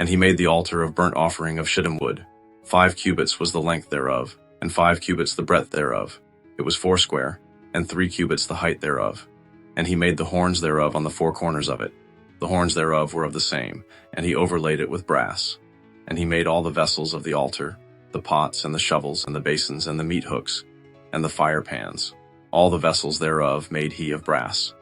And he made the altar of burnt offering of shittim wood. 5 cubits was the length thereof, and 5 cubits the breadth thereof. It was foursquare, and 3 cubits the height thereof. And he made the horns thereof on the 4 corners of it. The horns thereof were of the same, and he overlaid it with brass. And he made all the vessels of the altar, the pots and the shovels and the basins and the meat hooks, and the fire pans. All the vessels thereof made he of brass.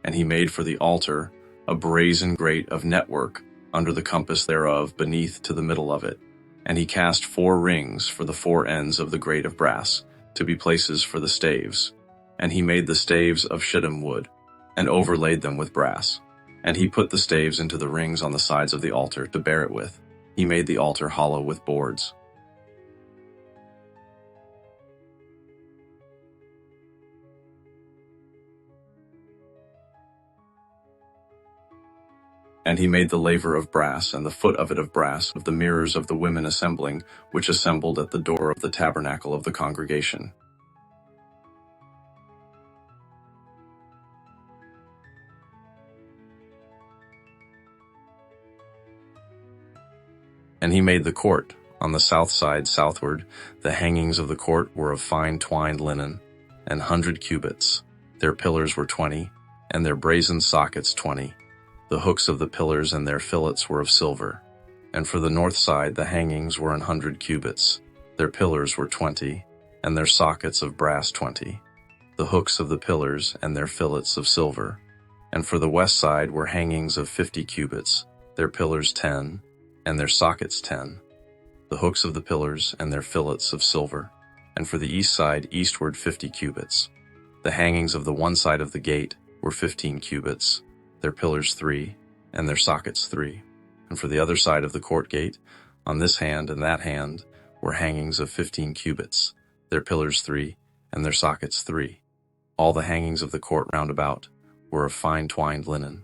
And he made for the altar a brazen grate of network under the compass thereof beneath to the middle of it. And he cast 4 rings for the 4 ends of the grate of brass, to be places for the staves. And he made the staves of shittim wood, and overlaid them with brass. And he put the staves into the rings on the sides of the altar to bear it with. He made the altar hollow with boards. And he made the laver of brass, and the foot of it of brass, of the mirrors of the women assembling, which assembled at the door of the tabernacle of the congregation. And he made the court. On the south side southward, the hangings of the court were of fine twined linen, 100 cubits. Their pillars were 20, and their brazen sockets 20. The hooks of the pillars and their fillets were of silver. And for the north side the hangings were 100 cubits. Their pillars were 20, and their sockets of brass 20. The hooks of the pillars and their fillets of silver. And for the west side were hangings of 50 cubits, their pillars 10, and their sockets 10. The hooks of the pillars and their fillets of silver. And for the east side eastward 50 cubits. The hangings of the one side of the gate were 15 cubits, their pillars 3, and their sockets 3. And for the other side of the court gate, on this hand and that hand, were hangings of 15 cubits, their pillars 3, and their sockets 3. All the hangings of the court round about were of fine twined linen.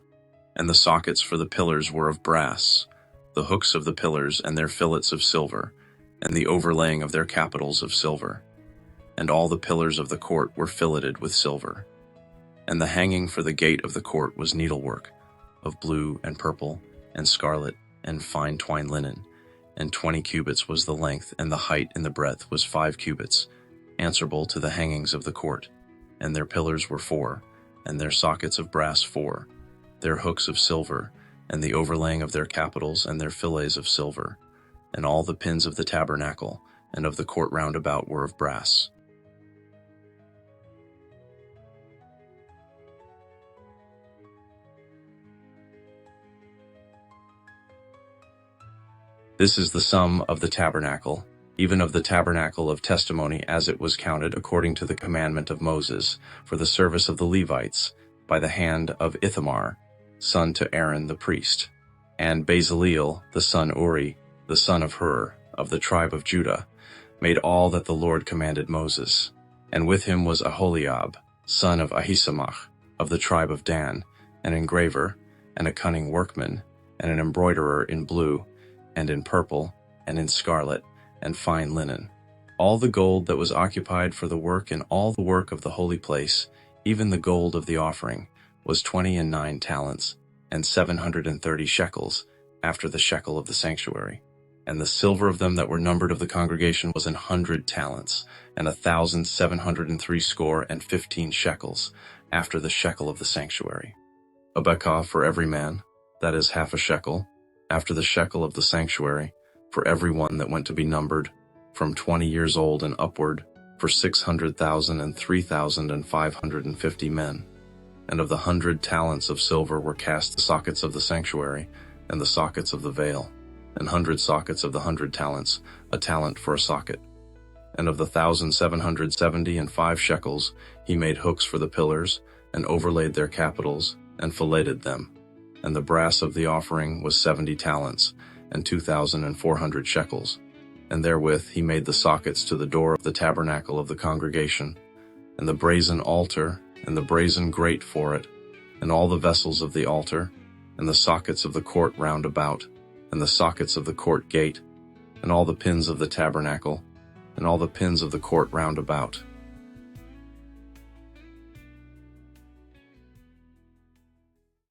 And the sockets for the pillars were of brass, the hooks of the pillars and their fillets of silver, and the overlaying of their capitals of silver. And all the pillars of the court were filleted with silver. And the hanging for the gate of the court was needlework, of blue and purple and scarlet and fine twined linen, and 20 cubits was the length, and the height in the breadth was 5 cubits, answerable to the hangings of the court. And their pillars were 4, and their sockets of brass 4, their hooks of silver, and the overlaying of their capitals and their fillets of silver. And all the pins of the tabernacle and of the court round about were of brass. This is the sum of the tabernacle, even of the tabernacle of testimony as it was counted according to the commandment of Moses, for the service of the Levites, by the hand of Ithamar, son to Aaron the priest, and Bezaleel the son Uri, the son of Hur, of the tribe of Judah, made all that the Lord commanded Moses. And with him was Aholiab, son of Ahisamach, of the tribe of Dan, an engraver, and a cunning workman, and an embroiderer in blue, and in purple, and in scarlet, and fine linen. All the gold that was occupied for the work and all the work of the holy place, even the gold of the offering, was 29 talents, and 730 shekels, after the shekel of the sanctuary. And the silver of them that were numbered of the congregation was 100 talents, and 1,703 score and 15 shekels, after the shekel of the sanctuary. A bekah for every man, that is half a shekel, after the shekel of the sanctuary, for every one that went to be numbered, from 20 years old and upward, for 600,000 and 3,550 men. And of the 100 talents of silver were cast the sockets of the sanctuary, and the sockets of the veil, and 100 sockets of the 100 talents, a talent for a socket. And of the 1,775 shekels, he made hooks for the pillars, and overlaid their capitals, and filleted them. And the brass of the offering was 70 talents, and 2,400 shekels. And therewith he made the sockets to the door of the tabernacle of the congregation, and the brazen altar, and the brazen grate for it, and all the vessels of the altar, and the sockets of the court round about, and the sockets of the court gate, and all the pins of the tabernacle, and all the pins of the court round about.